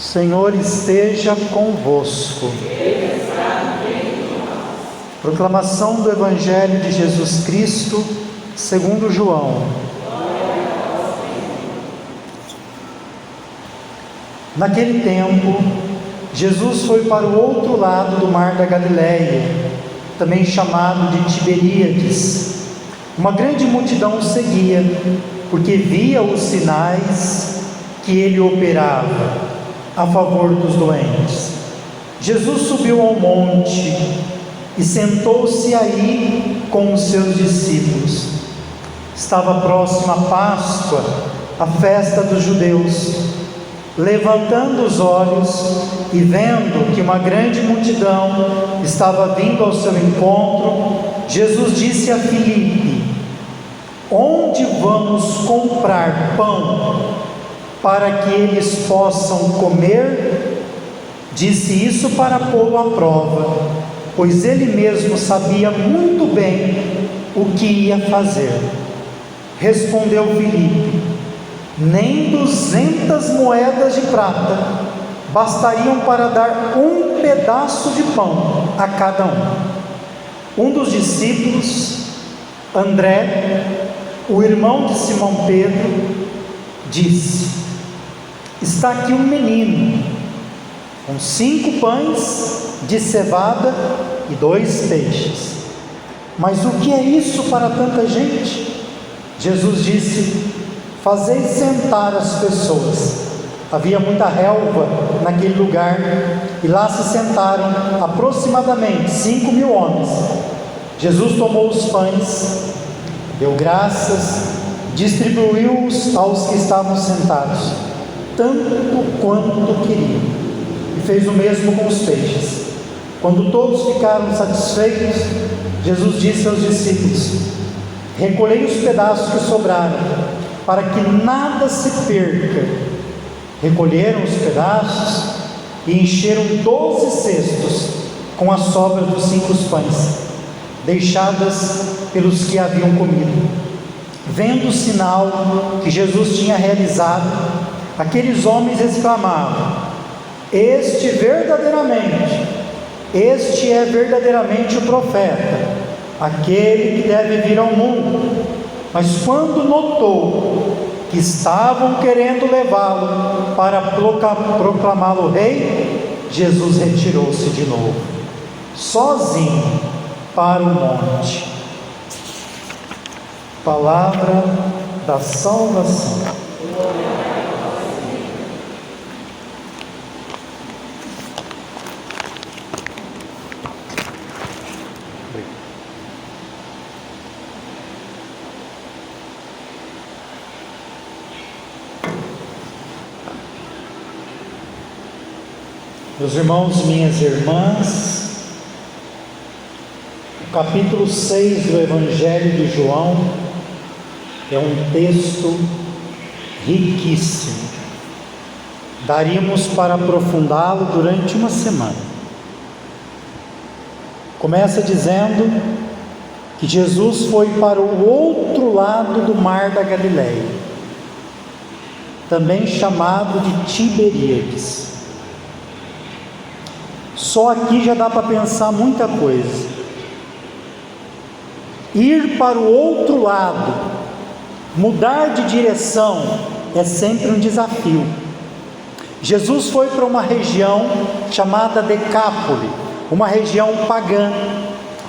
Senhor esteja convosco. Proclamação do Evangelho de Jesus Cristo, segundo João. Naquele tempo, Jesus foi para o outro lado do mar da Galileia, também chamado de Tiberíades. Uma grande multidão o seguia, porque via os sinais que ele operava a favor dos doentes. Jesus subiu ao monte e sentou-se aí com os seus discípulos. Estava próxima a Páscoa, a festa dos judeus. Levantando os olhos e vendo que uma grande multidão estava vindo ao seu encontro, Jesus disse a Filipe: onde vamos comprar pão para que eles possam comer? Disse isso para pô-lo à prova, pois ele mesmo sabia muito bem o que ia fazer. Respondeu Filipe: nem 200 moedas de prata bastariam para dar um pedaço de pão a cada um. Um dos discípulos, André, o irmão de Simão Pedro, disse: está aqui um menino com 5 pães de cevada e 2 peixes. Mas o que é isso para tanta gente? Jesus disse: fazei sentar as pessoas. Havia muita relva naquele lugar, e lá se sentaram aproximadamente 5.000 homens. Jesus tomou os pães, deu graças, distribuiu-os aos que estavam sentados, tanto quanto queriam, e fez o mesmo com os peixes. Quando todos ficaram satisfeitos, Jesus disse aos discípulos: recolhei os pedaços que sobraram, para que nada se perca. Recolheram os pedaços e encheram 12 cestos com a sobra dos 5 pães, deixadas pelos que haviam comido. Vendo o sinal que Jesus tinha realizado, aqueles homens exclamavam: este é verdadeiramente o profeta, aquele que deve vir ao mundo. Mas quando notou que estavam querendo levá-lo para proclamá-lo rei, Jesus retirou-se de novo, sozinho, para o monte. Palavra da salvação. Meus irmãos, minhas irmãs, o capítulo 6 do Evangelho de João é um texto riquíssimo. Daríamos para aprofundá-lo durante uma semana. Começa dizendo que Jesus foi para o outro lado do mar da Galileia, também chamado de Tiberíades. Só aqui já dá para pensar muita coisa. Ir para o outro lado, mudar de direção, é sempre um desafio. Jesus foi para uma região chamada Decápole, uma região pagã,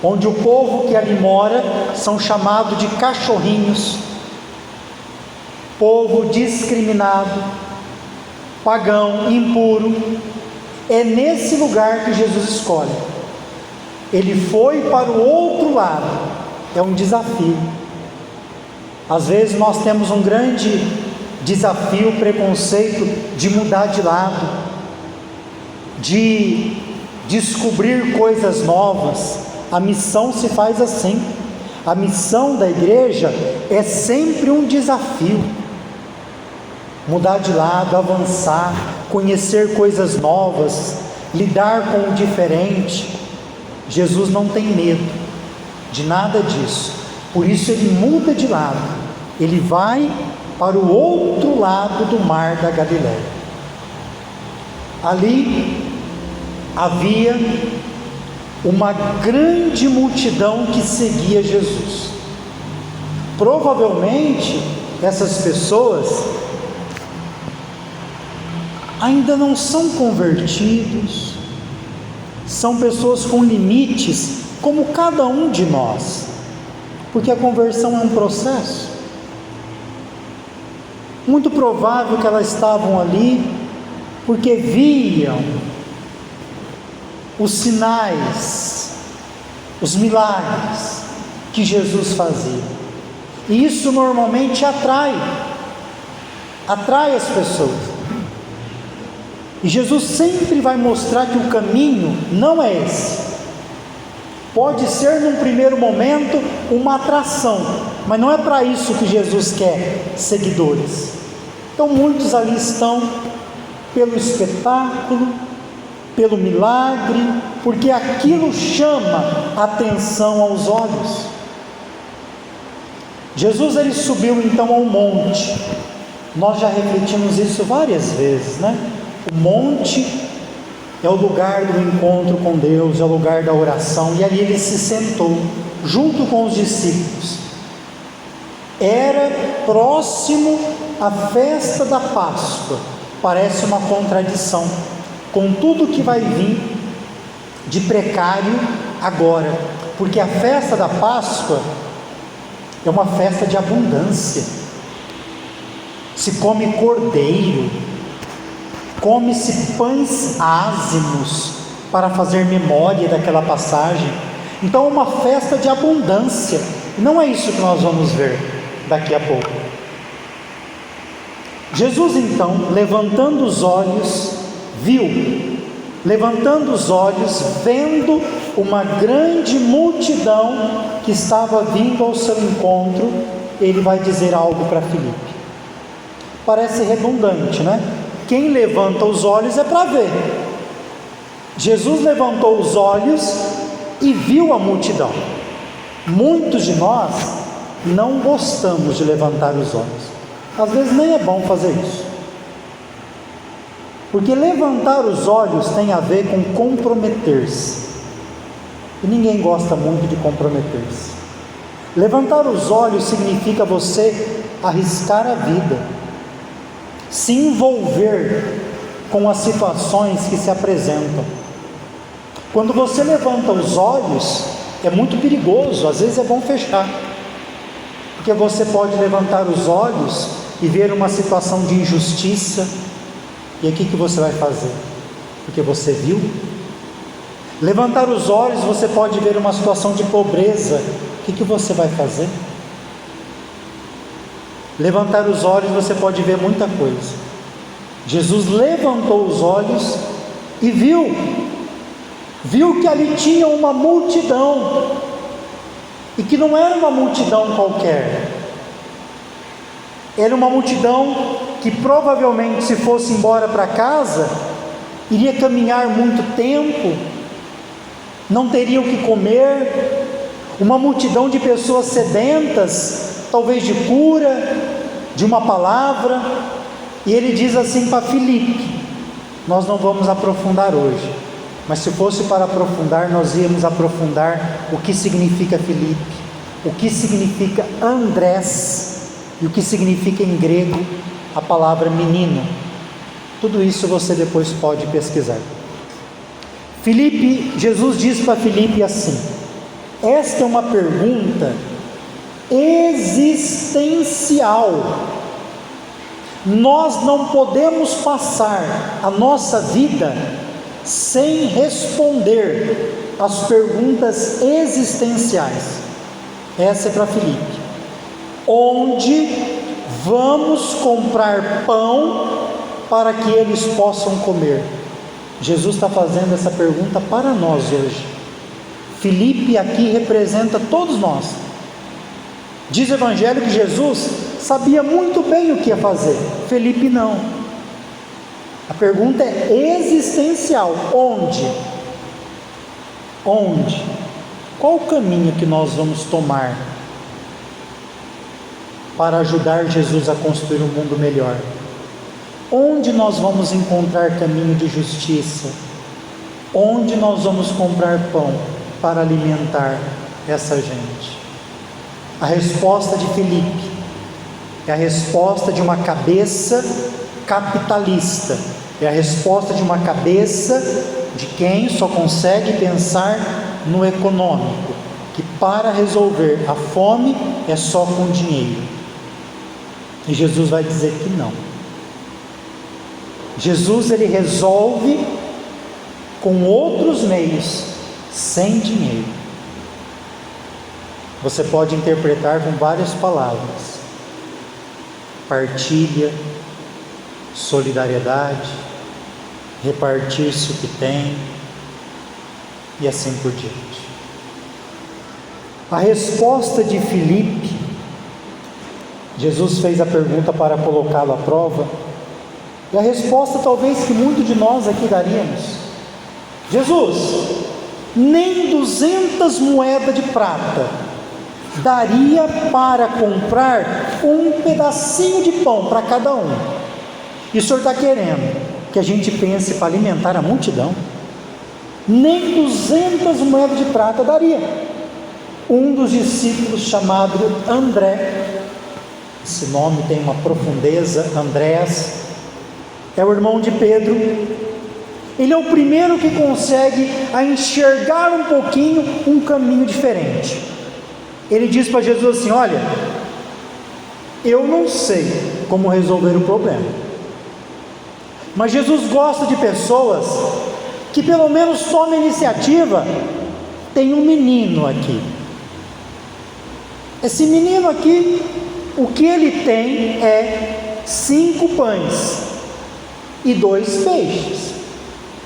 onde o povo que ali mora são chamados de cachorrinhos, povo discriminado, pagão, impuro. É nesse lugar que Jesus escolhe. Ele foi para o outro lado. É um desafio. Às vezes nós temos um grande desafio, preconceito de mudar de lado, de descobrir coisas novas. A missão se faz assim. A missão da igreja é sempre um desafio. Mudar de lado, avançar, conhecer coisas novas, lidar com o diferente. Jesus não tem medo de nada disso, por isso ele muda de lado, ele vai para o outro lado do mar da Galileia. Ali havia uma grande multidão que seguia Jesus. Provavelmente essas pessoas ainda não são convertidos, são pessoas com limites, como cada um de nós, porque a conversão é um processo. Muito provável que elas estavam ali porque viam os sinais, os milagres que Jesus fazia, e isso normalmente atrai as pessoas. E Jesus sempre vai mostrar que o caminho não é esse. Pode ser num primeiro momento uma atração, mas não é para isso que Jesus quer seguidores. Então muitos ali estão pelo espetáculo, pelo milagre, porque aquilo chama atenção aos olhos. Jesus ele subiu então ao monte. Nós já refletimos isso várias vezes, né? O monte é o lugar do encontro com Deus, é o lugar da oração, e ali ele se sentou junto com os discípulos. Era próximo à festa da Páscoa. Parece uma contradição com tudo que vai vir de precário agora, porque a festa da Páscoa é uma festa de abundância. Se come cordeiro, come-se pães ázimos para fazer memória daquela passagem. Então é uma festa de abundância. Não é isso que nós vamos ver daqui a pouco. Jesus então, levantando os olhos, vendo uma grande multidão que estava vindo ao seu encontro, ele vai dizer algo para Filipe. Parece redundante, né? Quem levanta os olhos é para ver. Jesus levantou os olhos e viu a multidão. Muitos de nós não gostamos de levantar os olhos. Às vezes nem é bom fazer isso, porque levantar os olhos tem a ver com comprometer-se, e ninguém gosta muito de comprometer-se. Levantar os olhos significa você arriscar a vida, se envolver com as situações que se apresentam. Quando você levanta os olhos, é muito perigoso, às vezes é bom fechar, porque você pode levantar os olhos e ver uma situação de injustiça, e o que você vai fazer? Porque você viu. Levantar os olhos, você pode ver uma situação de pobreza, o que você vai fazer? Levantar os olhos, você pode ver muita coisa. Jesus levantou os olhos e viu que ali tinha uma multidão, e que não era uma multidão qualquer, era uma multidão que provavelmente, se fosse embora para casa, iria caminhar muito tempo, não teria o que comer, uma multidão de pessoas sedentas, talvez de cura, de uma palavra. E ele diz assim para Filipe: nós não vamos aprofundar hoje, mas se fosse para aprofundar, nós íamos aprofundar o que significa Filipe, o que significa Andrés, e o que significa em grego a palavra menino. Tudo isso você depois pode pesquisar. Jesus diz para Filipe assim: esta é uma pergunta existencial. Nós não podemos passar a nossa vida sem responder as perguntas existenciais. Essa é para Filipe. Onde vamos comprar pão para que eles possam comer? Jesus está fazendo essa pergunta para nós hoje. Filipe aqui representa todos nós. Diz o Evangelho que Jesus sabia muito bem o que ia fazer, Filipe não. A pergunta é existencial: onde? Qual o caminho que nós vamos tomar para ajudar Jesus a construir um mundo melhor? onde nós vamos encontrar caminho de justiça? Onde nós vamos comprar pão para alimentar essa gente? A resposta de Filipe é a resposta de uma cabeça capitalista, é a resposta de uma cabeça de quem só consegue pensar no econômico, que para resolver a fome é só com dinheiro. E Jesus vai dizer que não. Jesus, ele resolve com outros meios, sem dinheiro. Você pode interpretar com várias palavras: partilha, solidariedade, repartir-se o que tem, e assim por diante. A resposta de Filipe, Jesus fez a pergunta para colocá-lo à prova, e a resposta talvez que muitos de nós aqui daríamos: Jesus, nem 200 moedas de prata daria para comprar um pedacinho de pão para cada um. E o Senhor está querendo que a gente pense para alimentar a multidão? Nem 200 moedas de prata daria. Um dos discípulos, chamado André, esse nome tem uma profundeza, Andrés, é o irmão de Pedro. Ele é o primeiro que consegue a enxergar um pouquinho um caminho diferente. Ele diz para Jesus assim: olha, eu não sei como resolver o problema, mas Jesus gosta de pessoas que pelo menos tomem iniciativa. Tem um menino aqui, esse menino aqui, o que ele tem é 5 pães e 2 peixes.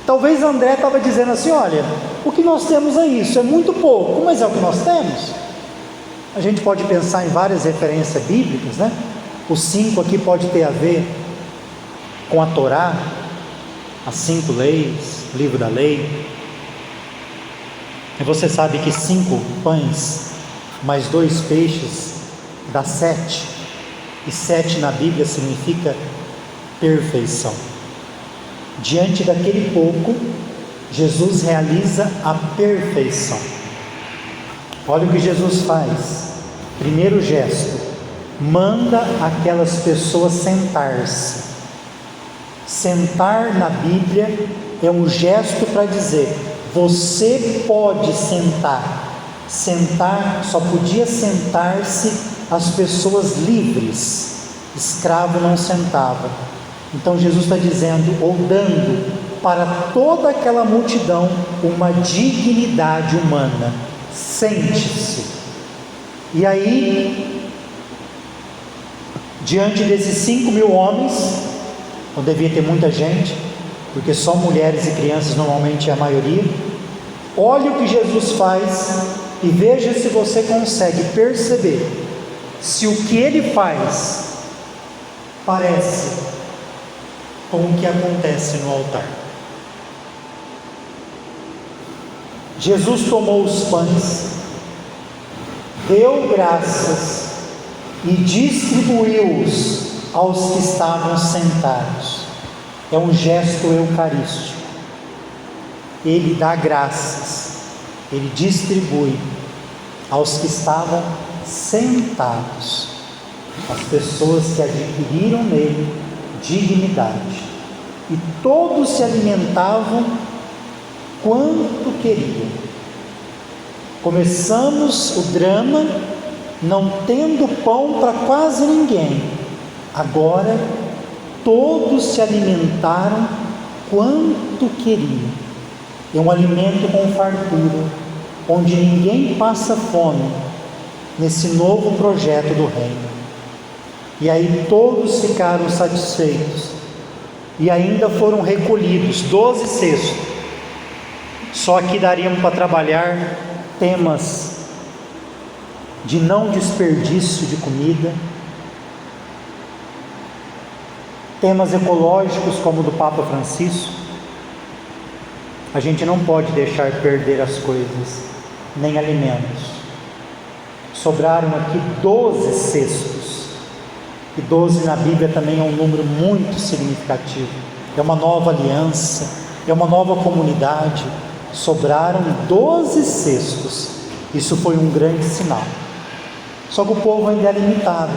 Talvez André estava dizendo assim: olha, o que nós temos é isso, é muito pouco, mas é o que nós temos. A gente pode pensar em várias referências bíblicas, né? Os 5 aqui pode ter a ver com a Torá, as 5 leis, livro da lei. E você sabe que 5 pães mais 2 peixes dá 7, e 7 na Bíblia significa perfeição. Diante daquele pouco, Jesus realiza a perfeição. Olha o que Jesus faz. Primeiro gesto: manda aquelas pessoas sentar-se. Sentar na Bíblia é um gesto para dizer: você pode sentar. Sentar, só podia sentar-se as pessoas livres, escravo não sentava. Então Jesus está dizendo, ou dando para toda aquela multidão uma dignidade humana: sente-se. E aí, diante desses 5.000 homens, não devia ter muita gente, porque só mulheres e crianças normalmente é a maioria. Olha o que Jesus faz e veja se você consegue perceber se o que ele faz parece com o que acontece no altar. Jesus tomou os pães, deu graças e distribuiu-os aos que estavam sentados. É um gesto eucarístico. Ele dá graças, ele distribui aos que estavam sentados, as pessoas que adquiriram nele dignidade, e todos se alimentavam quanto queriam. Começamos o drama não tendo pão para quase ninguém, agora todos se alimentaram quanto queriam. É um alimento com fartura, onde ninguém passa fome nesse novo projeto do reino. E aí todos ficaram satisfeitos, e ainda foram recolhidos 12 cestos. Só que daríamos para trabalhar temas de não desperdício de comida, temas ecológicos como o do Papa Francisco. A gente não pode deixar perder as coisas, nem alimentos. Sobraram aqui 12 cestos, E 12 na Bíblia também é um número muito significativo. É uma nova aliança, é uma nova comunidade. Sobraram 12 cestos. Isso foi um grande sinal. Só que o povo ainda é limitado.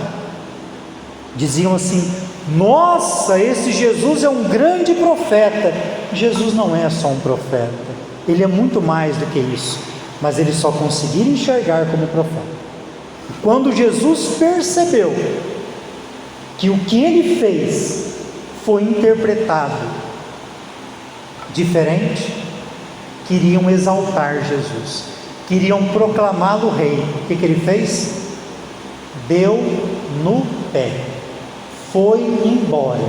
Diziam assim: nossa, esse Jesus é um grande profeta. Jesus não é só um profeta, ele é muito mais do que isso, mas eles só conseguiram enxergar como profeta. E quando Jesus percebeu que o que ele fez foi interpretado diferente, queriam exaltar Jesus, queriam proclamá-lo rei. O que ele fez? Deu no pé, foi embora,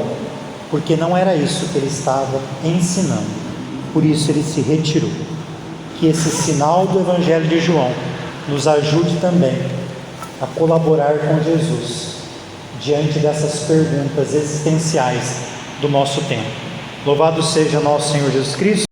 porque não era isso que ele estava ensinando. Por isso ele se retirou. Que esse sinal do Evangelho de João nos ajude também a colaborar com Jesus diante dessas perguntas existenciais do nosso tempo. Louvado seja nosso Senhor Jesus Cristo.